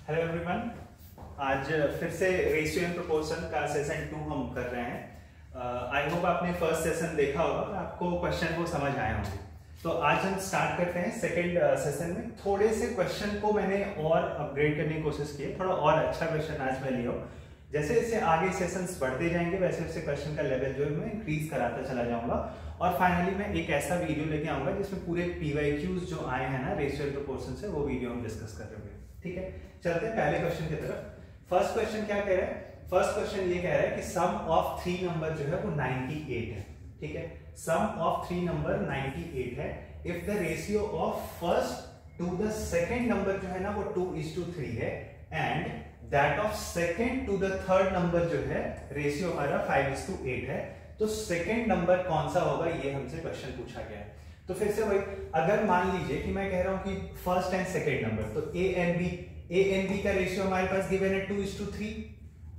Hello everyone. आज फिर से रेशियो एंड प्रोपोर्शन का सेशन 2 हम कर रहे हैं। आई होप आपने फर्स्ट सेशन देखा होगा और आपको क्वेश्चन को समझ आए होंगे। तो आज हम स्टार्ट करते हैं सेकंड सेशन में। थोड़े से क्वेश्चन को मैंने और अपग्रेड करने की कोशिश की है, थोड़ा और अच्छा क्वेश्चन आज मैं लिया हूँ। जैसे जैसे आगे सेशंस बढ़ते जाएंगे वैसे वैसे क्वेश्चन का लेवल जो है मैं इंक्रीज कराता चला जाऊंगा और फाइनली मैं एक ऐसा वीडियो लेके आऊंगा जिसमें पूरे पीवाईक्यूज जो आए हैं ना रेशियो एंड प्रोपोर्शन से, वो वीडियो हम डिस्कस कर रहे हैं। ठीक है, चलते हैं पहले क्वेश्चन की तरफ। फर्स्ट क्वेश्चन क्या कह रहा है? फर्स्ट क्वेश्चन ये कह रहा है कि सम ऑफ 3 नंबर जो है वो 98 है। ठीक है, सम ऑफ 3 नंबर 98 है if the ratio of first to the second number जो है ना वो 2:3 है and that of second to the third number जो है रेशियो हमारा 5:8 है। तो सेकंड नंबर कौन सा होगा ये हमसे क्वेश्चन पूछा गया है। तो फिर से भाई, अगर मान लीजिए कि मैं कह रहा हूं कि फर्स्ट एंड सेकंड नंबर, तो ए एंड बी का रेशियो हमारे पास गिवन है 2:3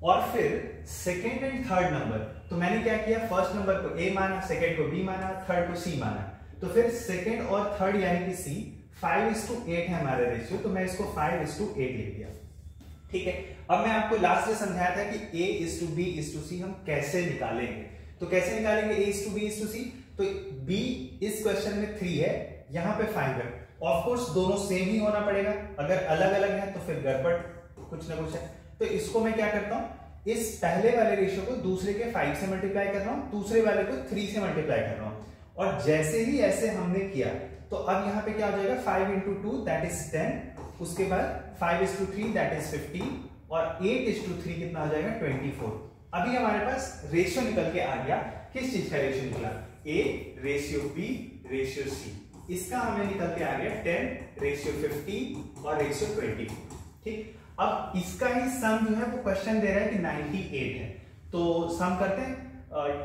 और फिर सेकंड एंड थर्ड नंबर, तो मैंने क्या किया, फर्स्ट नंबर को ए माना, सेकंड को बी माना, थर्ड को सी माना। तो फिर सेकंड और थर्ड यानी कि सी 5:8 है हमारा रेशियो, तो मैं इसको 5:8 लिख दिया। ठीक है, अब मैं आपको लास्ट में समझाया था कि A:B:C हम कैसे निकालेंगे। तो कैसे निकालेंगे A:B:C? तो B इस क्वेश्चन में 3 है, यहाँ पे 5 है। ऑफ कोर्स दोनों सेम ही होना पड़ेगा, अगर अलग अलग है तो फिर गड़बड़ कुछ ना कुछ है। तो इसको मैं क्या करता हूं, इस पहले वाले रेशियो को दूसरे के 5 से मल्टीप्लाई कर रहा हूं, दूसरे वाले को 3 से मल्टीप्लाई कर रहा हूं। और जैसे ही ऐसे हमने किया तो अब यहाँ पे क्या हो जाएगा, 5 × 2 दैट इज 10, उसके बाद 5:3 दैट इज 50 और 8:3 कितना हो जाएगा, 24। अभी हमारे पास रेशियो निकल के आ गया। किस चीज का रेशियो निकला? A:B:C। इसका हमें निकल के आ गया 10:50 और 50। ठीक, अब इसका ही सम जो है वो क्वेश्चन दे रहा है कि 98 है। तो सम करते हैं,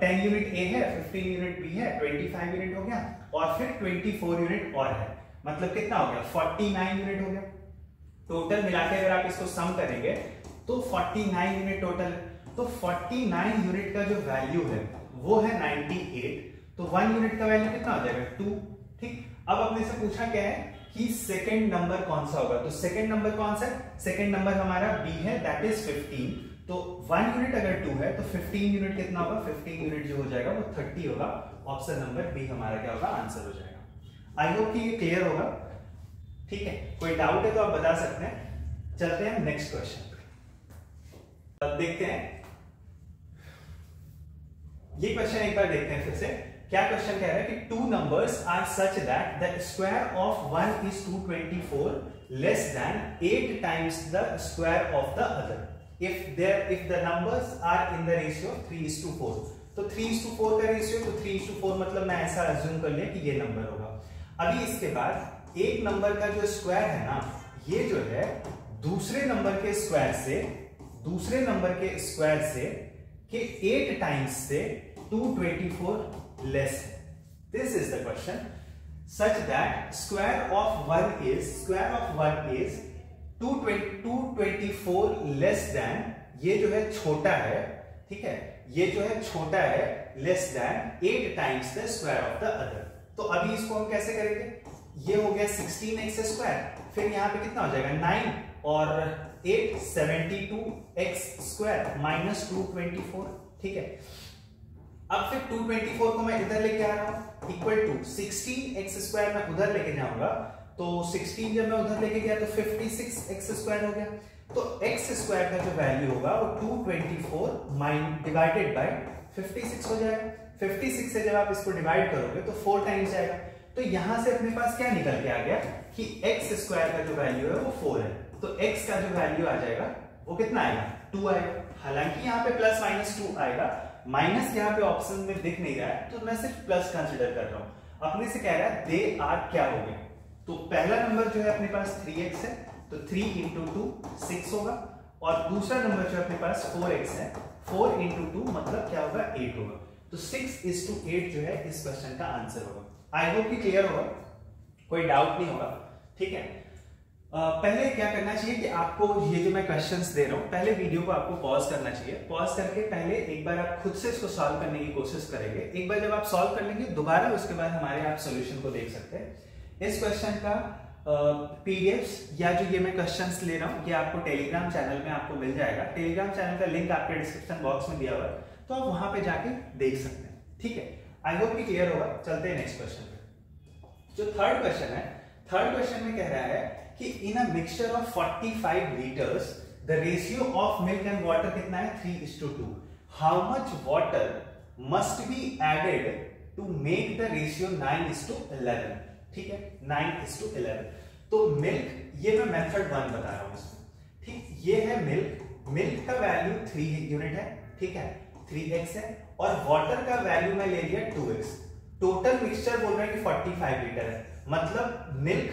10 यूनिट A है, 15 यूनिट B है, 25 यूनिट हो गया और फिर 24 यूनिट और है, मतलब कितना हो गया, 49 यूनिट हो गया। टोटल मिला के अगर आप इसको सम करेंगे तो 49 यूनिट टोटल। तो 49 यूनिट का जो वैल्यू है वो है 98, तो 1 यूनिट का वैल्यू कितना हो जाएगा, 2। ठीक, अब अपने से पूछा क्या है कि सेकंड नंबर कौन सा होगा। तो सेकंड नंबर कौन सा है? सेकंड नंबर हमारा B है, दैट इज 15। तो 1 यूनिट अगर 2 है तो 15 यूनिट कितना होगा, 15 यूनिट जो हो जाएगा वो 30 होगा। ऑप्शन नंबर बी हमारा क्या होगा, आंसर हो जाएगा। आई होप कि ये क्लियर होगा। ठीक है, कोई डाउट है तो आप बता सकते हैं। चलते हैं नेक्स्ट क्वेश्चन पे, अब देखते हैं ये क्वेश्चन एक बार देखते हैं फिर से। क्या क्वेश्चन कह रहा है कि 2 numbers are such that the square of one is 224 less than 8 times the square of the other if the numbers are in the ratio 3:4। तो 3:4 का रेशियो, तो 3:4 मतलब मैं ऐसा अज्यूम कर लिया कि ये नंबर होगा। अभी इसके बाद एक नंबर का जो स्क्वायर है ना, ये जो है दूसरे नंबर के स्क्वायर से के 8 टाइम्स से 224 लेस है। This is the question, such that square of one is 224 less then, ये जो है छोटा है, ठीक है, ये जो है छोटा है, less than 8 times the square of the other. तो अभी इसको हम कैसे करेंगे, ये हो गया 16x², फिर यहाँ पे कितना हो जाएगा 9 और 8 72x² माइनस 224। ठीक है, अब फिर 224 को मैं इधर लेके आ रहा हूं, इक्वल टू 16x² मैं उधर लेके जाऊंगा, तो 16 जब मैं उधर लेके गया तो 56x² हो गया। तो x² का जो वैल्यू होगा वो 224 डिवाइडेड बाय 56 हो जाएगा। 56 से जब आप इसको डिवाइड करोगे तो 4 टाइम्स जाएगा। तो यहां से अपने पास क्या निकल के आ गया कि x² का जो वैल्यू है वो 4 है, तो x का जो वैल्यू आ जाएगा वो कितना आएगा, 2 आएगा। हालांकि यहाँ पे प्लस माइनस 2 आएगा, माइनस यहाँ पे ऑप्शन में दिख नहीं रहा है तो मैं सिर्फ प्लस कंसिडर कर रहा हूं। अपने से कह रहा है दे आर क्या हो गए, तो पहला नंबर जो है अपने पास 3x है, तो 3 × 2 6 होगा, और दूसरा नंबर जो अपने पास 4x है, 4 × 2 मतलब क्या होगा, 8 होगा। तो 6:8 जो है इस क्वेश्चन का आंसर होगा। आई होप कि क्लियर होगा, कोई डाउट नहीं होगा। ठीक है, पहले क्या करना चाहिए कि आपको ये जो मैं क्वेश्चंस दे रहा हूं, पहले वीडियो को आपको पॉज करना चाहिए। पॉज करके पहले एक बार आप खुद से इसको सॉल्व करने की कोशिश करेंगे। एक बार जब आप सॉल्व कर लेंगे दोबारा उसके बाद हमारे आप सॉल्यूशन को देख सकते हैं। इस क्वेश्चन का पीडीएफ्स या जो ये मैं क्वेश्चंस ले रहा हूँ ये आपको टेलीग्राम चैनल में आपको मिल जाएगा। टेलीग्राम चैनल का लिंक आपके डिस्क्रिप्शन बॉक्स में दिया हुआ है, तो आप वहां पे जाके देख सकते हैं। ठीक है, आई होप कि क्लियर होगा। चलते हैं नेक्स्ट क्वेश्चन पे। जो थर्ड क्वेश्चन है, थर्ड क्वेश्चन में कह रहा है कि in a mixture of 45 litres the ratio of milk and water कितना है, 3:2। How much water must be added to make the ratio 9:11। ठीक है, 9:11। तो मिल्क, ये मैं मेथड 1 बता रहा हूं इसमें। ठीक, ये है मिल्क, मिल्क का वैल्यू 3 यूनिट है। ठीक है, 3x है, और वाटर का वैल्यू मैं ले लिया 2x। टोटल मिक्सचर बोल रहे हैं कि 45 लीटर है, मतलब मिल्क,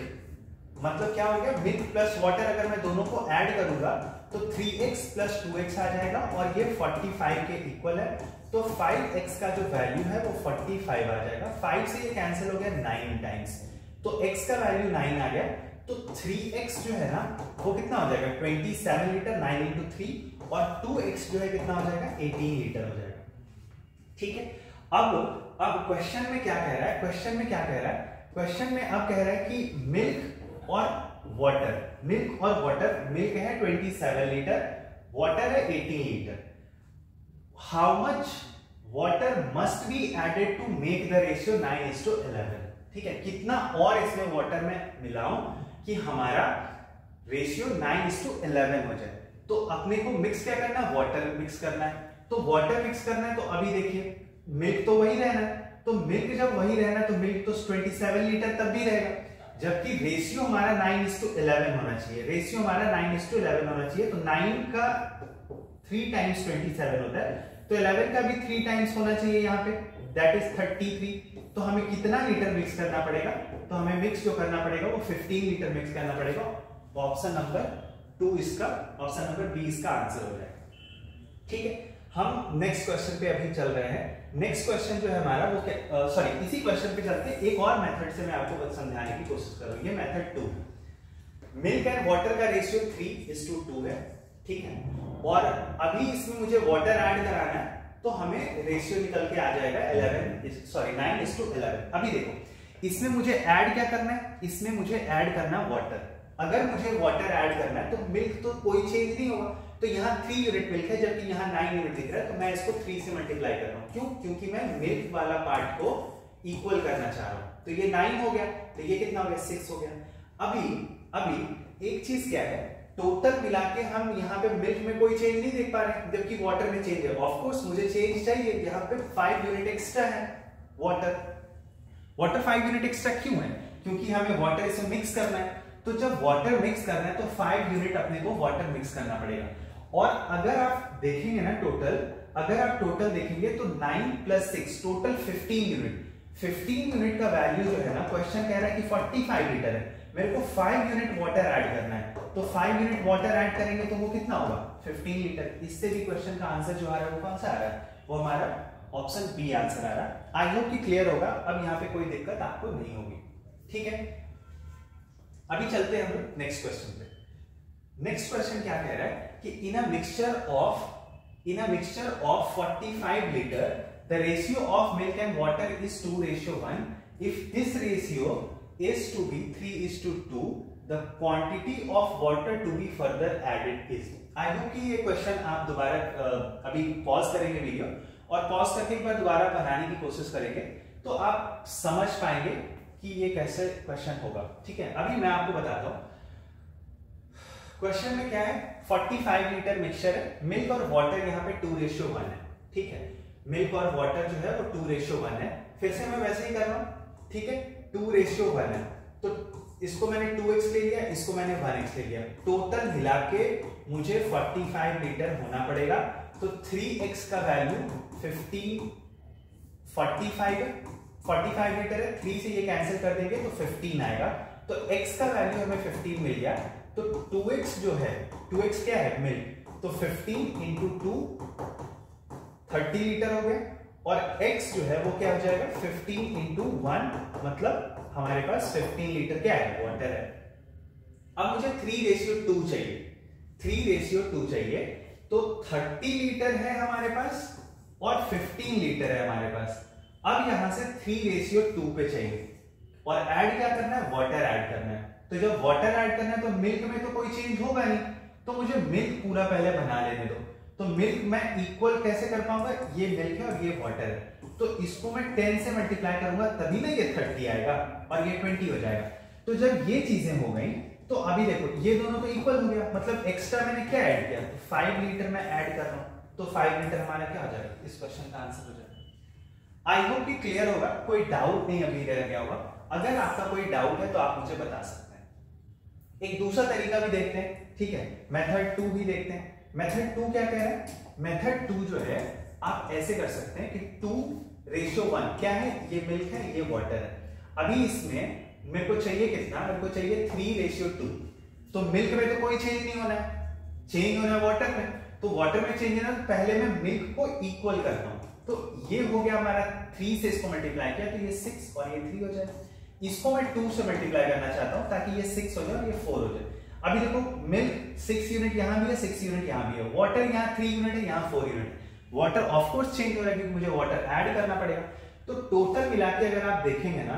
मतलब क्या हो गया, मिल्क प्लस वाटर अगर मैं दोनों को ऐड करूंगा तो 3x प्लस 2x आ जाएगा, और ये 45 के इक्वल है। तो 5x का जो वैल्यू है वो 45 आ जाएगा। 5 से ये कैंसिल हो गया 9 टाइम्स, तो x का वैल्यू 9 आ गया। तो 3x जो है ना वो कितना हो जाएगा, 27 लीटर, 9 × 3, और 2x जो है कितना हो जाएगा, 18 लीटर हो जाएगा। ठीक है, अब क्वेश्चन में क्या कह रहा है, क्वेश्चन में क्या कह रहा है, क्वेश्चन में अब कह रहा है कि मिल्क और वाटर, मिल्क और वाटर, मिल्क है 27 लीटर, वाटर है 18 litre. How much water must be added to make the ratio 9:11। ठीक है, कितना और इसमें वाटर में मिलाऊं कि हमारा रेशियो 9:11 हो जाए। तो अपने को मिक्स क्या करना है, वाटर मिक्स करना है। तो वाटर मिक्स करना है, तो अभी देखिए मिल्क तो वही रहना है, तो मिल्क जब वही रहना है तो मिल्क तो 27 लीटर तब भी रहेगा, जबकि रेशियो हमारा 9:11 होना चाहिए। रेशियो हमारा 9:11 होना चाहिए, तो 9 का 3 टाइम्स 27 होता है, तो 11 का भी 3 टाइम्स होना चाहिए यहाँ पे, दैट इज 33। तो हमें कितना लीटर मिक्स करना पड़ेगा, तो हमें मिक्स जो करना पड़ेगा वो 15 लीटर मिक्स करना पड़ेगा। ऑप्शन नंबर 2 इसका, ऑप्शन नंबर बी इसका आंसर हो जाएगा। ठीक है, हम नेक्स्ट क्वेश्चन पे अभी चल रहे हैं। नेक्स्ट क्वेश्चन जो है हमारा वो क्या, सॉरी इसी क्वेश्चन पे चलते हैं। एक और मेथड से मैं आपको समझाने की कोशिश करूंगी, मेथड 2। मिल्क एंड वाटर का रेशियो 3:2 है। ठीक है, और अभी इसमें मुझे वाटर ऐड कराना है, तो हमें रेशियो निकल के आ जाएगा 9:11। अभी देखो इसमें मुझे ऐड क्या करना है, इसमें मुझे ऐड करना वाटर। अगर मुझे वाटर ऐड करना है तो मिल्क तो कोई चेंज नहीं होगा, तो यहाँ 3 यूनिट मिल्क है, जबकि यहाँ 9 यूनिट दिख रहा है, तो मैं इसको 3 से मल्टीप्लाई कर रहा हूँ। क्यों, क्योंकि मैं मिल्क वाला पार्ट को इक्वल करना चाह रहा हूँ। तो ये 9 हो गया, तो ये कितना हो गया, 6 हो गया। अभी एक चीज क्या है, टोटल मिला के हम यहाँ पे मिल्क में कोई चेंज नहीं देख पा रहे, जबकि वाटर में चेंज है। ऑफ कोर्स मुझे चेंज चाहिए, यहाँ पे 5 यूनिट एक्स्ट्रा है। वाटर 5 यूनिट एक्स्ट्रा क्यों है, क्योंकि हमें वाटर से मिक्स करना है। तो जब वाटर मिक्स करना है तो 5 यूनिट अपने को वाटर मिक्स करना पड़ेगा। और अगर आप देखेंगे ना टोटल, अगर आप टोटल देखेंगे तो 9 + 6 टोटल 15 यूनिट। 15 यूनिट का वैल्यू जो है ना, क्वेश्चन कह रहा है कि 45 लीटर है, मेरे को 5 यूनिट वाटर ऐड करना है, तो 5 यूनिट वाटर ऐड करेंगे तो वो कितना होगा, 15 लीटर। इससे भी क्वेश्चन का आंसर जो आ रहा है वो कौन सा आ रहा है, वो हमारा ऑप्शन बी आंसर आ रहा है। आई होप कि क्लियर होगा, अब यहाँ पे कोई दिक्कत आपको नहीं होगी। ठीक है, अभी चलते हैं हम नेक्स्ट क्वेश्चन पे। नेक्स्ट क्वेश्चन क्या कह रहा है कि in a mixture of 45 litre the ratio of milk and water is 2:1। If this ratio is to be 3:2, the quantity of water to be further added is। I hope कि ये question आप दोबारा अभी पॉज करेंगे video, और pause करके एक बार दोबारा बनाने की कोशिश करेंगे, तो आप समझ पाएंगे कि ये कैसे क्वेश्चन होगा। ठीक है, अभी मैं आपको बताता हूं क्वेश्चन में क्या है। 45 लीटर मिक्सचर है, मिल्क और वाटर यहाँ पे 2:1 है। ठीक है, मिल्क और वाटर जो है वो 2:1 है। फिर से मैं वैसे ही कर रहा हूं। ठीक है, 2:1 है, तो इसको मैंने 2x ले लिया, इसको मैंने 1x ले लिया, टोटल मिला के मुझे 45 लीटर होना पड़ेगा। तो 3x का वैल्यू 45 लीटर है, 3 से ये कैंसिल कर देंगे तो 15 आएगा। तो x का वैल्यू हमें 15 मिल गया। तो 2x जो है, 2x क्या है, मिल्क, तो 15 × 2 30 लीटर हो गया, और x जो है वो क्या हो जाएगा, 15 × 1, मतलब हमारे पास 15 लीटर क्या है, वाटर है। अब मुझे 3:2 चाहिए, 3:2 चाहिए, तो 30 लीटर है हमारे पास और 15 लीटर है हमारे पास। अब यहां से 3:2 पे चाहिए, और ऐड क्या करना है, वाटर ऐड करना है। तो तो जब वाटर ऐड करना है तो मिल्क में तो कोई चेंज होगा नहीं, तो मुझे मिल्क पूरा पहले बना लेने दो। तो मिल्क मैं इक्वल कैसे कर पाऊंगा, ये मिल्क है और ये वाटर है, तो इसको मैं 10 से मल्टीप्लाई करूंगा तभी ना ये 30 आएगा और ये 20 हो जाएगा। तो जब ये चीजें हो गई तो अभी देखो ये दोनों तो इक्वल हो गया, मतलब एक्स्ट्रा मैंने क्या ऐड किया, 5 लीटर मैं ऐड कर रहा हूं, तो 5 लीटर हमारा क्या हो जाएगा, इस क्वेश्चन का आंसर हो जाएगा। आई होप कि क्लियर होगा, कोई डाउट नहीं अभी रह गया होगा। अगर आपका कोई डाउट है तो आप मुझे बता सकते हैं। एक दूसरा तरीका भी देखते हैं, ठीक है, मेथड 2 भी देखते हैं। मेथड 2 क्या कह रहा है, मेथड 2 जो है आप ऐसे कर सकते हैं कि 2:1 क्या है, ये मिल्क है ये वाटर है। अभी इसमें मेरे को चाहिए कितना, मेरे को चाहिए 3:2। तो मिल्क में तो कोई चेंज नहीं होना है, चेंज होना है वाटर में, तो वाटर में चेंज होना है, पहले मैं मिल्क को इक्वल करता हूं। तो ये हो गया हमारा 3 से इसको मल्टीप्लाई किया तो ये 6 और ये 3 हो जाए। इसको मैं 2 से मल्टीप्लाई करना चाहता हूं ताकि ये 6 हो जाए और ये 4 हो जाए। अभी देखो मिल्क 6 यूनिट यहां भी है, 6 यूनिट यहां भी है, वाटर यहां 3 यूनिट है, यहां 4 unit. Water of course change हो रहा है क्योंकि मुझे वाटर ऐड करना पड़ेगा। तो टोटल मिला के अगर आप देखेंगे ना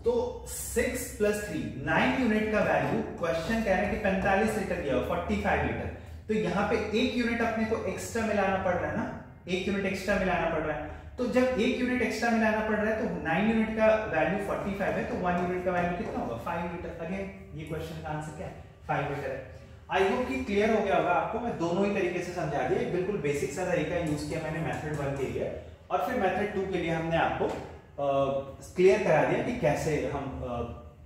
तो 6 + 3 9 यूनिट का वैल्यू क्वेश्चन कह रहे हैं कि 45 लीटर दिया हो, 45 लीटर। तो यहाँ पे 1 यूनिट अपने को एक्स्ट्रा मिलाना पड़ रहा है ना, 1 यूनिट एक्स्ट्रा मिलाना पड़ रहा है। तो जब 1 यूनिट एक्स्ट्रा मिलाना पड़ रहा है तो 9 यूनिट का वैल्यू 45 है, तो 1 यूनिट का वैल्यू कितना होगा, 5 लीटर। अगेन ये क्वेश्चन का आंसर क्या है, 5 लीटर है। आई होप कि क्लियर हो गया होगा आपको। मैं दोनों ही तरीके से समझा दिया, बिल्कुल बेसिक सा तरीका यूज किया मैंने मेथड 1 के लिए, और फिर मेथड 2 के लिए हमने आपको क्लियर करा दिया कि कैसे हम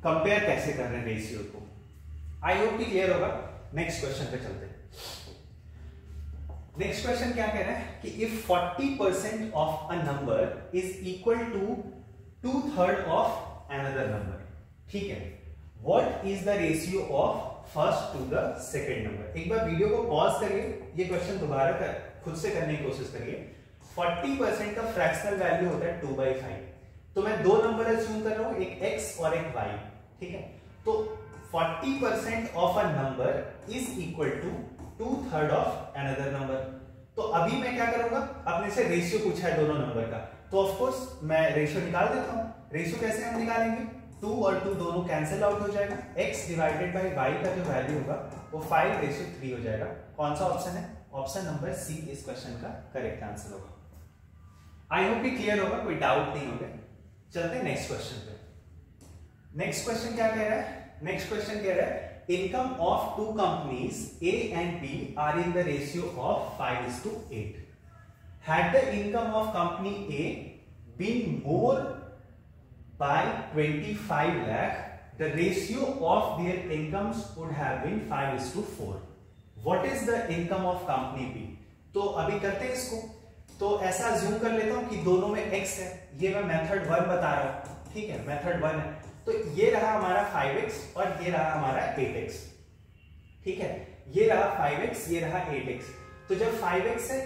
कंपेयर कैसे कर रहे हैं रेशियो को। आई होप कि क्लियर होगा। नेक्स्ट क्वेश्चन पे चलते हैं। नेक्स्ट क्वेश्चन क्या कह रहा है कि if 40% of a number is equal to 2/3 of another number, ठीक है, what is the ratio of first to the second number. एक बार वीडियो को पॉज करिए, ये क्वेश्चन दोबारा खुद से करने की कोशिश करिए। 40% का फ्रैक्शनल वैल्यू होता है 2/5, तो मैं दो नंबर अज्यूम कर रहा हूं, एक x और एक y, ठीक है। तो 40% of a number is equal to 2/3 of another number. तो अभी मैं क्या करूंगा, अपने से रेशियो पूछा है दोनों नंबर का, तो ऑफ कोर्स मैं रेशियो निकाल देता हूं। रेशियो कैसे हम निकालेंगे, 2 और 2 दोनों कैंसिल आउट हो जाएगा, x डिवाइडेड बाय y का जो वैल्यू होगा वो 5:3 हो जाएगा। कौन सा ऑप्शन है, ऑप्शन नंबर सी इस क्वेश्चन का करेक्ट आंसर होगा। आई होप कि क्लियर होगा, कोई डाउट नहीं होगा। चलते हैं नेक्स्ट क्वेश्चन पे। नेक्स्ट क्वेश्चन क्या कह रहा है, नेक्स्ट क्वेश्चन कह रहा है income of 2 companies A and B are in the ratio of 5:8. Had the income of company A been more by 25 lakh, the ratio of their incomes would have been 5:4. What is the income of company B? तो अभी करते हैं इसको। तो ऐसा assume कर लेता हूं कि दोनों में x है, ये मैं मेथड 1 बता रहा हूं, ठीक है, मेथड 1 है। तो ये रहा हमारा 5x और ये रहा हमारा 8x, ठीक है, ये रहा 5x ये रहा 8x। तो जब 5x है,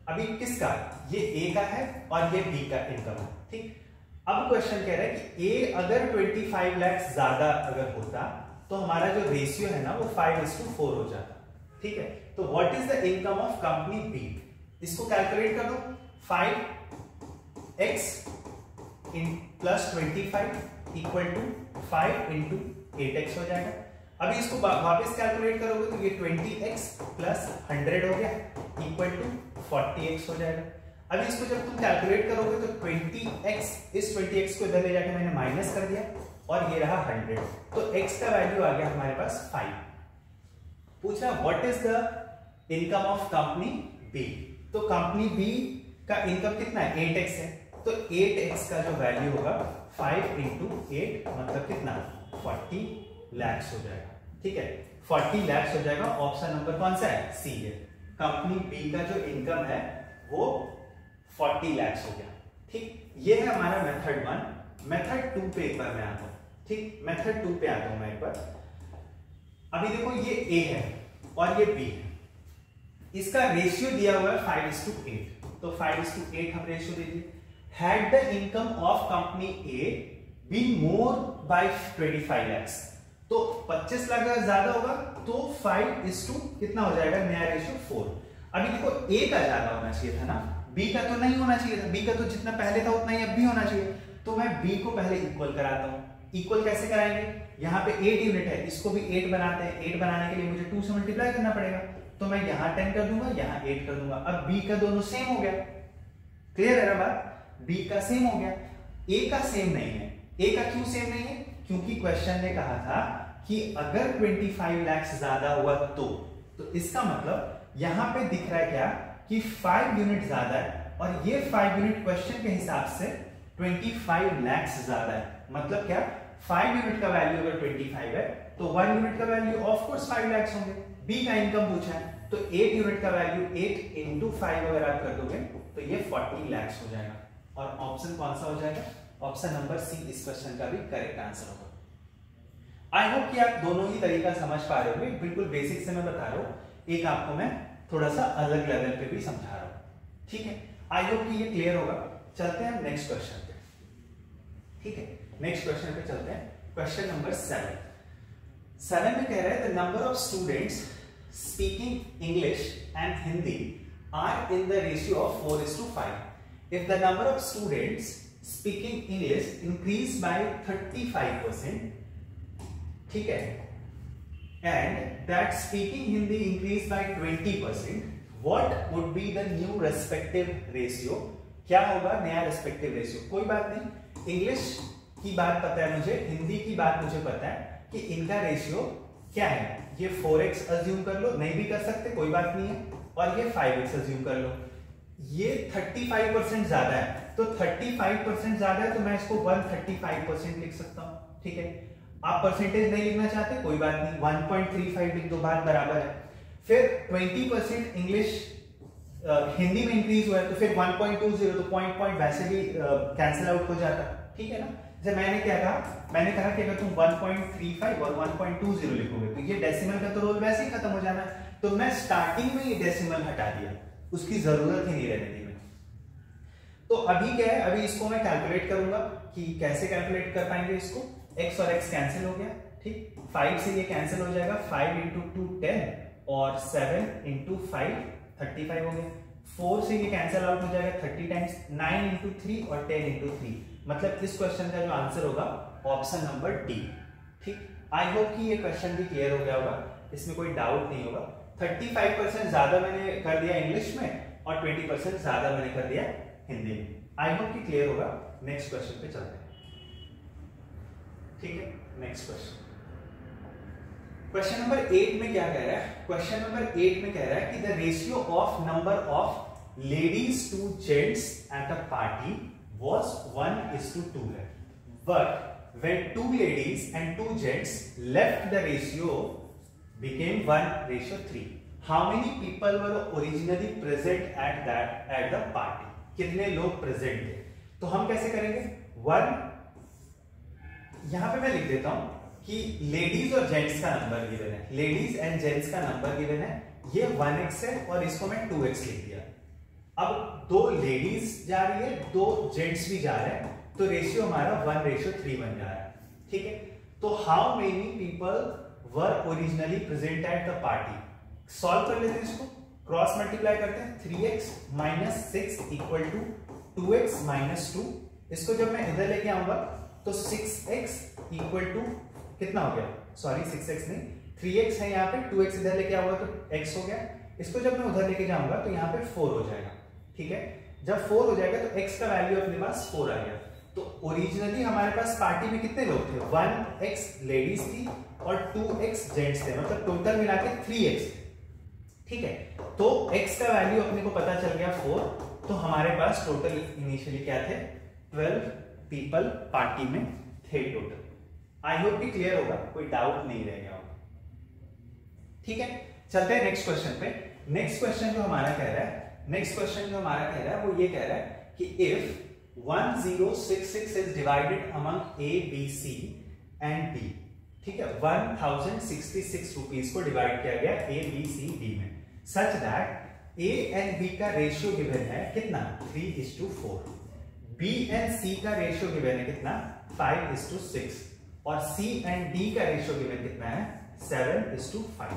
अभी किसका, ये A का है और ये B का इनकम है, ठीक। अब क्वेश्चन कह रहा है कि A अगर 25 लाख ज्यादा अगर होता तो हमारा जो रेशियो है ना वो 5:4 हो जाता, ठीक है। तो what is the income of company B, इसको कैलकुलेट कर दो। 5x + 25 इक्वल टू 5 × 8x हो जाएगा। अभी इसको वापस कैलकुलेट करोगे तो ये 20x + 100 हो गया इक्वल टू 40x हो जाएगा। अभी इसको जब तुम कैलकुलेट करोगे तो 20x, इस 20x को इधर ले जाके मैंने माइनस कर दिया और ये रहा 100, तो x का वैल्यू आ गया हमारे पास 5। पूछ रहा what is the income of company B, तो कंपनी B का इनकम कितना है, 8x है, तो 8x का जो वैल्यू होगा 5 × 8 मतलब कितना, 40 लाख हो जाएगा, ठीक है, 40 लाख हो जाएगा। ऑप्शन नंबर कौन सा है, सी है। कंपनी B का जो इनकम है वो 40 लाख हो गया, ठीक। ये है हमारा मेथड 1। मेथड 2 पे एक बार मैं आता हूं, ठीक, मेथड 2 पे आता हूं मैं एक बार। अभी देखो ये A है और ये B है, इसका रेशियो दिया हुआ है 5:8, तो 5:8 हम रेशियो दे दिए। Had the income of company A been more by 25 lakhs, तो 25 लाख अगर ज्यादा होगा तो 5:, कितना हो जाएगा नया रेशियो 4। अभी देखो A का ज्यादा होना चाहिए था ना, B का तो नहीं होना चाहिए था, B का तो जितना पहले था उतना ही अब भी होना चाहिए। तो मैं B को पहले इक्वल कराता हूं। इक्वल कैसे कराएंगे, यहाँ पे 8 यूनिट है, इसको भी 8 बनाते हैं। 8 बनाने के लिए मुझे 2 से मल्टीप्लाई करना पड़ेगा, तो मैं यहाँ 10 कर दूंगा, यहाँ 8 कर दूंगा। अब b का दोनों सेम हो गया, क्लियर है ना बात? b का सेम हो गया, a का सेम नहीं है। a का क्यों सेम नहीं है? क्योंकि क्वेश्चन ने कहा था कि अगर 25 लाख ज्यादा हुआ तो इसका मतलब यहां पे दिख रहा है क्या कि 5 यूनिट ज्यादा है, और ये 5 यूनिट क्वेश्चन के हिसाब से 25 लाख ज्यादा है। मतलब क्या, 5 यूनिट का वैल्यू अगर 25 है तो 1 यूनिट का वैल्यू ऑफ कोर्स 5 लाख होंगे। बी का इनकम पूछा है तो 8 यूनिट का वैल्यू 8 इंटू 5 अगर आप कर दोगे तो ये 40 लाख हो जाएगा। और ऑप्शन कौन सा हो जाएगा? ऑप्शन नंबर सी इस क्वेश्चन का भी करेक्ट आंसर होगा। आई होप कि आप दोनों ही तरीका समझ पा रहे होंगे, बिल्कुल बेसिक से मैं बता रहा हूं, एक आपको मैं थोड़ा सा अलग लेवल पे भी समझा रहा हूं, ठीक है? आई होप कि ये क्लियर होगा। चलते हैं नेक्स्ट क्वेश्चन पे, ठीक है? नेक्स्ट क्वेश्चन पे चलते हैं, क्वेश्चन नंबर 7 में कह रहा है the number of students speaking English and Hindi are in the ratio of 4:5। If the number of students speaking English increase by 35%, ठीक है, and that speaking Hindi increased by 20%, what would be the new respective ratio? क्या होगा नया respective ratio? कोई बात नहीं, English की बात पता है मुझे, हिंदी की बात मुझे पता है कि इनका रेशियो क्या है। ये 4x अज्यूम कर लो, नहीं भी कर सकते कोई बात नहीं है, और ये 5x अज्यूम कर लो। ये 35% ज्यादा है, तो 35% ज्यादा है तो मैं इसको 135% लिख सकता हूं, ठीक है? आप परसेंटेज नहीं लिखना चाहते कोई बात नहीं, 1.35 लिख दो, बात बराबर है। फिर 20% इंग्लिश हिंदी में इंक्रीज हुआ है तो फिर 1.20, तो पॉइंट वैसे भी कैंसिल आउट हो जाता, ठीक है ना? जैसे मैंने क्या कहा, मैंने कहा कि अगर तुम 1.35 और 1.20 लिखोगे तो ये डेसिमल का तो रोल वैसे ही खत्म हो जाना है, तो मैं स्टार्टिंग में ये डेसिमल हटा दिया, उसकी जरूरत ही नहीं रहने दी। तो अभी क्या है, अभी इसको मैं कैलकुलेट करूंगा कि कैसे कैलकुलेट कर पाएंगे इसको। x और x कैंसिल हो गया, ठीक, 5 से ये कैंसिल हो जाएगा, 5 इंटू 2 10 और 7 इंटू 5 35 हो गया। 4 से ये कैंसिल आउट हो जाएगा 30 टाइम्स, 9 इंटू 3 और 10 इंटू 3। मतलब इस क्वेश्चन का जो आंसर होगा ऑप्शन नंबर डी, ठीक। आई होप कि ये क्वेश्चन भी क्लियर हो गया होगा, इसमें कोई डाउट नहीं होगा। 35% ज्यादा मैंने कर दिया इंग्लिश में और 20% ज्यादा मैंने कर दिया हिंदी में। आई होप कि क्लियर होगा। नेक्स्ट क्वेश्चन पे चलते हैं, ठीक है? नेक्स्ट क्वेश्चन, क्वेश्चन नंबर 8 में क्या कह रहा है? क्वेश्चन नंबर 8 में कह रहा है कि the ratio of number of ladies to gents at a party was 1:2 है, but when 2 ladies and 2 gents left, the ratio became 1:3. How many people were originally present at the party? कितने लोग present थे? तो हम कैसे करेंगे? 1, यहां पे मैं लिख देता हूं कि लेडीज और जेंट्स का नंबर गिवन है, लेडीज एंड जेंट्स का नंबर गिवन है, ये 1x है और इसको मैं 2x लिख दिया। अब 2 लेडीज जा रही है, 2 जेंट्स भी जा रहे हैं, तो रेशियो हमारा 1:3 बन जा रहा है, ठीक है? तो how many people were originally present at the party? Solve कर लेते हैं इसको, क्रॉस मल्टीप्लाई करते हैं। 3x minus 6 equal to 2x minus 2। इसको जब मैं इधर लेके आऊंगा तो 6x इक्वल टू कितना हो गया? सॉरी 6x नहीं, 3x है यहाँ पे, 2x इधर लेके आऊंगा तो x हो गया। इसको जब मैं उधर लेके जाऊंगा तो यहाँ पे 4 हो जाएगा, ठीक है? जब 4 हो जाएगा तो x का वैल्यू अपने पास 4 आ गया। तो ओरिजिनली हमारे पास पार्टी में कितने लोग थे? 1x लेडीज थी और 2x जेंट्स थे, मतलब टोटल मिला के 3x, ठीक है? तो x का वैल्यू अपने को पता चल गया 4, तो हमारे पास टोटल इनिशियली क्या थे? 12 पीपल पार्टी में थे टोटल। आई होप कि क्लियर होगा, कोई डाउट नहीं रह गया होगा, ठीक है? चलते हैं नेक्स्ट क्वेश्चन पे। नेक्स्ट क्वेश्चन जो हमारा कह रहा है, नेक्स्ट क्वेश्चन जो हमारा कह रहा है वो ये कह रहा है कि if 1066 is divided among A, B, C and D, ठीक है? 1066 रुपीस को डिवाइड किया गया A, B, C, D में, such that A and B का रेशियो गिवन है कितना? 3:4। B एंड C का रेशियो गिवन है कितना? 5:6 और C एंड D का रेशियो गिवन कितना है? 7:5,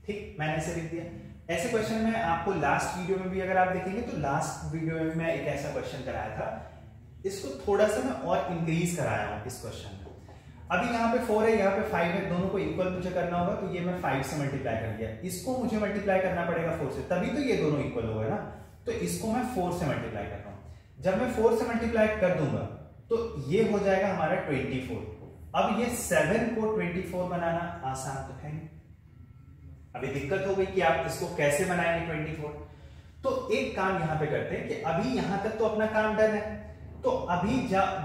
ठीक? मैंने ऐसे लिख दिया। ऐसे क्वेश्चन में आपको लास्ट वीडियो में भी अगर आप देखेंगे तो लास्ट वीडियो में मैं एक ऐसा क्वेश्चन कराया था, इसको थोड़ा सा मैं और इंक्रीज कराया हूं इस क्वेश्चन में। अभी यहाँ पे 4 है, यहाँ पे 5 है, दोनों को इक्वल मुझे करना होगा, तो ये मैं 5 से मल्टीप्लाई कर दिया, इसको मुझे मल्टीप्लाई करना पड़ेगा 4 से, तभी तो ये दोनों इक्वल होगा ना। तो इसको मैं 4 से मल्टीप्लाई कर रहा हूँ। जब मैं 4 से मल्टीप्लाई कर दूंगा तो ये हो जाएगा हमारा 24। अब ये 7 को 24 बनाना आसान तो है नहीं। अभी दिक्कत हो गई कि आप इसको कैसे बनाएंगे 24। तो एक काम यहां पे करते हैं कि अभी यहां तक तो अपना काम डन है, तो अभी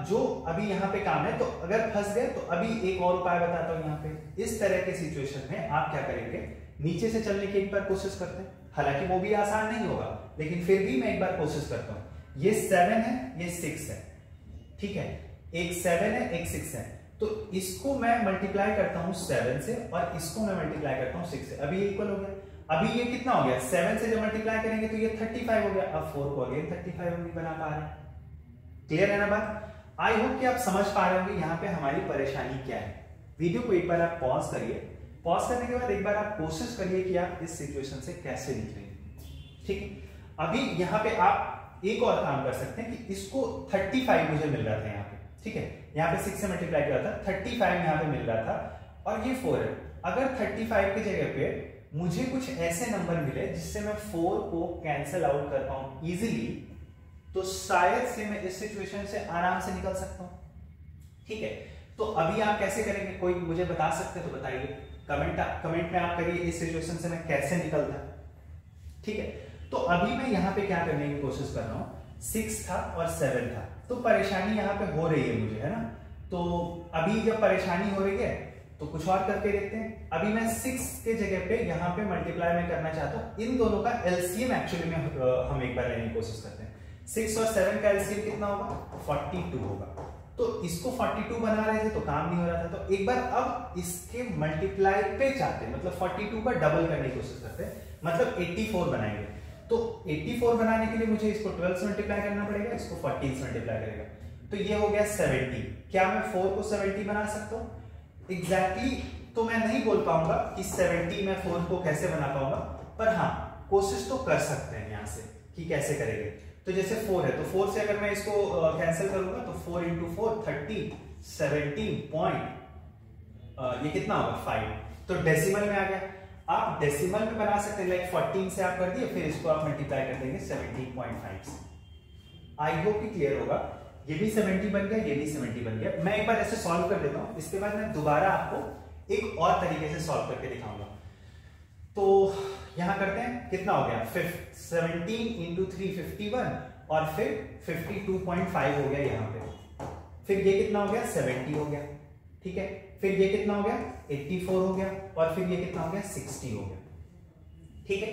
जो अभी यहाँ पे काम है, तो अगर फंस गए तो अभी एक और उपाय बताता हूँ। यहाँ पे इस तरह के सिचुएशन में आप क्या करेंगे, नीचे से चलने की एक बार कोशिश करते हैं, हालांकि वो भी आसान नहीं होगा, लेकिन फिर भी मैं एक बार कोशिश करता हूँ। ये 7 है, ये 6 है, ठीक है, एक 7 है, एक 6 है, तो इसको मैं मल्टीप्लाई करता हूँ 7 से और इसको मैं मल्टीप्लाई करता हूँ 6 से। अभी ये इक्वल हो गया। अभी ये कितना हो गया, 7 से जब मल्टीप्लाई करेंगे तो ये 35 हो गया। अब 4 को अगेन 35 हम नहीं बना पा रहे। क्लियर है ना बात? आई होप कि आप समझ पा रहे होंगे यहाँ पे हमारी परेशानी क्या है। वीडियो को एक बार आप पॉज करिए, पॉज करने के बाद एक बार आप कोशिश करिए कि आप इस सिचुएशन से कैसे निकलेंगे। ठीक है, अभी यहाँ पे आप एक और काम कर सकते हैं कि इसको 35 मुझे मिल रहा था यहाँ पे, ठीक है, यहाँ पे 6 से मल्टीप्लाई किया था, 35 यहाँ पे मिल रहा था और ये 4 है। अगर 35 की जगह पे मुझे कुछ ऐसे नंबर मिले जिससे मैं 4 को कैंसिल आउट कर पाऊं इजीली, तो शायद से मैं इस सिचुएशन से आराम से निकल सकता हूं। ठीक है, तो अभी आप कैसे करेंगे, कोई मुझे बता सकते तो बताइए, कमेंट में आप करिए इस सिचुएशन से मैं कैसे निकलता। ठीक है, तो अभी मैं यहाँ पे क्या करने की कोशिश कर रहा हूँ, 6 था और 7 था, तो परेशानी यहाँ पे हो रही है मुझे, है ना। तो अभी जब परेशानी हो रही है तो कुछ और करके देखते हैं। अभी मैं 6 के जगह पे यहाँ पे मल्टीप्लाई में करना चाहता हूँ। इन दोनों का एलसीएम एक्चुअली में हम एक बार लेने की कोशिश करते हैं। 6 और 7 का एलसीएम कितना होगा, 42 होगा। तो इसको 42 बना रहे थे तो काम नहीं हो रहा था, तो एक बार अब इसके मल्टीप्लाई पे चाहते हैं, मतलब 42 का डबल करने की कोशिश करते हैं, मतलब 84 बनाएंगे। तो 84 बनाने के लिए मुझे इसको 12 से मल्टीप्लाई करना पड़ेगा, इसको 14 से मल्टीप्लाई करेगा, तो ये हो गया 70। क्या मैं 4 को 70 बना सकता हूँ? एग्जैक्टली तो मैं नहीं बोल पाऊंगा कि 70 में 4 को कैसे बना पाऊंगा, पर हाँ कोशिश तो कर सकते हैं यहाँ से कि कैसे करेंगे। तो जैसे 4 है, तो 4 से अगर मैं इसको कैंसिल करूंगा तो 4 × 4 30, 17 पॉइंट, ये कितना होगा 5, तो डेसिमल में आ गया। आप डेसिमल में बना सकते हैं, लाइक 14 से आप कर दिए, फिर इसको आप मल्टीप्लाई कर देंगे 17.5 से। आई होप कि क्लियर होगा। ये भी 70 बन गया, ये भी 70 बन गया। मैं एक बार ऐसे सॉल्व कर देता हूं, इसके बाद मैं दोबारा आपको एक और तरीके से सॉल्व करके दिखाऊंगा। तो यहां करते हैं, कितना हो गया 17 × 3 51 और फिर 52.5 हो गया यहाँ पे, फिर ये कितना हो गया 70 हो गया, ठीक है, फिर ये कितना हो गया 84 हो गया और फिर ये कितना हो गया 60 हो गया। ठीक है,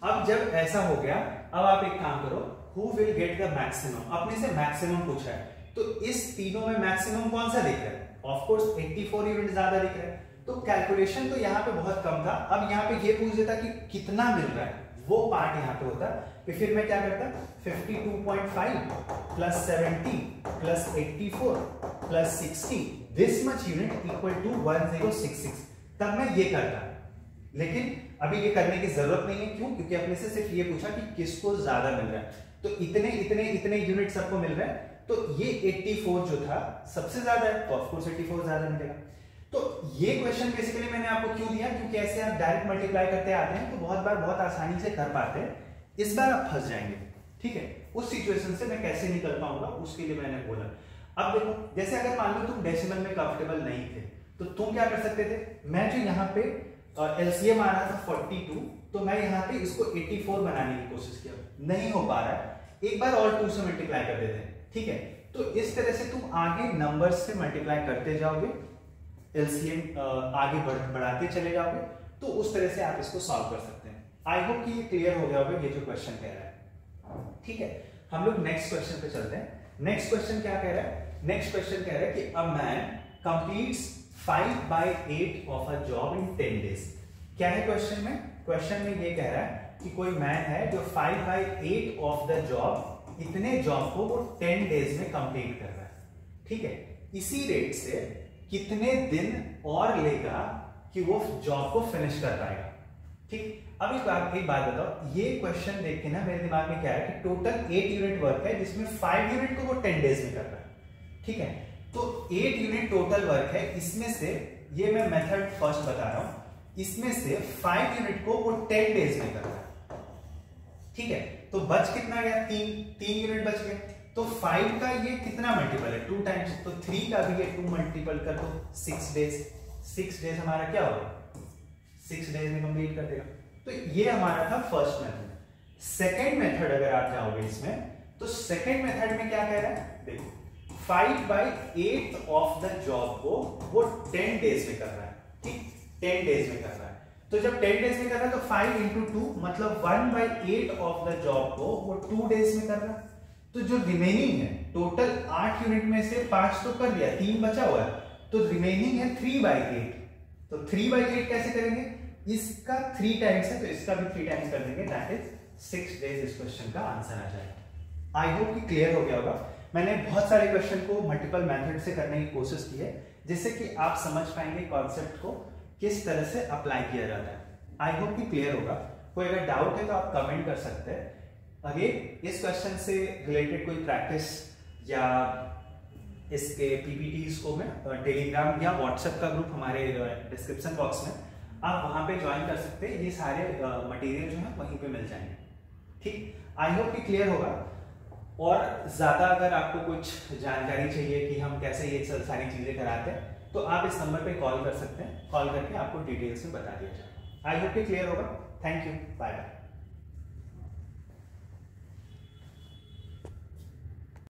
अब जब ऐसा हो गया, अब आप एक काम करो, Who will get the maximum? अपने से मैक्सिमम पूछा है, तो इस तीनों में मैक्सिमम कौन सा दिख रहा है? ऑफ कोर्स 84 यूनिट ज्यादा दिख रहा है, तो कैलकुलेशन तो यहाँ पे बहुत कम था। अब यहाँ पे ये पूछ देता कि कितना मिल रहा है, वो पार्ट यहाँ पे होता, तो फिर मैं क्या करता 52.5 + 70 + 84 + 60 this much unit equal to 1066, तब मैं ये करता। लेकिन अभी ये करने की जरूरत नहीं है, क्यों? क्योंकि अपने से सिर्फ ये पूछा कि किसको ज्यादा मिल रहा है, तो इतने इतने इतने यूनिट सबको मिल रहा है, तो ये 84 जो था सबसे ज्यादा है, तो ऑफ कोर्स 84 ज्यादा मिलेगा। तो ये क्वेश्चन बेसिकली मैंने आपको क्यों दिया, क्योंकि ऐसे आप डायरेक्ट मल्टीप्लाई करते आते हैं तो बहुत बार बहुत आसानी से कर पाते हैं, इस बार आप फंस जाएंगे। ठीक है, उस सिचुएशन से मैं कैसे निकल पाऊंगा उसके लिए मैंने बोला। अब देखो, जैसे अगर मान लो तुम डेसिमल में कंफर्टेबल नहीं थे, तो तुम क्या कर सकते थे, मैं जो यहाँ पे एलसीएम आ रहा था 42, तो मैं यहाँ पे इसको 84 बनाने की कोशिश किया, नहीं हो पा रहा है, एक बार और 2 से मल्टीप्लाई कर देते हैं। ठीक है, तो इस तरह से तुम आगे नंबर्स से मल्टीप्लाई करते जाओगे, एलसीएम आगे बढ़ाते चले जाओगे, तो उस तरह से आप इसको सॉल्व कर सकते हैं। आई होप कि ये क्लियर हो गया होगा ये जो क्वेश्चन कह रहा है। ठीक है, हम लोग नेक्स्ट क्वेश्चन पे चलते हैं। नेक्स्ट क्वेश्चन क्या कह रहा है, नेक्स्ट क्वेश्चन कह रहा है कि a man completes 5/8 of a job in 10 days। क्या है क्वेश्चन में? क्वेश्चन में ये कह रहा है कि कोई मैन है जो 5/8 ऑफ द जॉब, इतने जॉब को वो 10 days में कंप्लीट कर रहा है। ठीक है, इसी रेट से कितने दिन और लेगा कि वो जॉब को फिनिश कर पाएगा। ठीक, अब एक बात बताओ, ये क्वेश्चन देख के ना मेरे दिमाग में क्या है कि टोटल 8 यूनिट वर्क है, जिसमें 5 यूनिट को वो 10 days में कर रहा है। ठीक है, तो 8 यूनिट टोटल वर्क है, इसमें से ये मैं मेथड फर्स्ट बता रहा हूं, इसमें से 5 यूनिट को वो 10 डेज में कर रहा है। ठीक है, तो बच कितना गया, 3 यूनिट बच गए। तो 5 का ये कितना मल्टीपल है, 2 टाइम्स, तो 3 का भी ये 2 मल्टीपल कर दो, 6 डेज। 6 डेज हमारा क्या होगा, 6 डेज में कंप्लीट कर देगा। तो ये हमारा था फर्स्ट मेथड। सेकेंड मेथड अगर आप जाओगे इसमें, तो सेकेंड मेथड में क्या कह रहा है, देखो 5/8 ऑफ द जॉब को वो 10 डेज में कर रहा है। ठीक, 10 डेज में कर रहा है। तो जब 10 डेज में कर रहा है तो 5 into 2 मतलब 1/8 ऑफ द जॉब को वो 2 डेज में कर रहा है। तो जो रिमेनिंग है, टोटल 8 यूनिट में से 5 तो कर दिया, 3 बचा हुआ है, तो रिमेनिंग है 3/8। तो 3/8 कैसे करेंगे, इसका 3 टाइम्स है तो इसका भी 3 टाइम्स कर देंगे, दैट इज 6 डेज। इस क्वेश्चन का आंसर आ जाएगा। आई होप कि क्लियर हो गया होगा। मैंने बहुत सारे क्वेश्चन को मल्टीपल मेथड से करने की कोशिश की है, जिससे कि आप समझ पाएंगे कॉन्सेप्ट को किस तरह से अप्लाई किया जाता है। आई होप कि क्लियर होगा। कोई अगर डाउट है तो आप कमेंट कर सकते हैं। अगेन इस क्वेश्चन से रिलेटेड कोई प्रैक्टिस या इसके पीपीटीज को मैं टेलीग्राम या व्हाट्सएप का ग्रुप हमारे डिस्क्रिप्शन बॉक्स में आप वहां पे ज्वाइन कर सकते हैं। ये सारे मटेरियल जो है वहीं पे मिल जाएंगे। ठीक, आई होप कि क्लियर होगा। और ज्यादा अगर आपको कुछ जानकारी चाहिए कि हम कैसे ये सारी चीजें कराते हैं, तो आप इस नंबर पे कॉल कर सकते हैं। कॉल करके आपको डिटेल्स में बता दिया जाएगा। आई होप कि क्लियर होगा। Thank you, bye bye.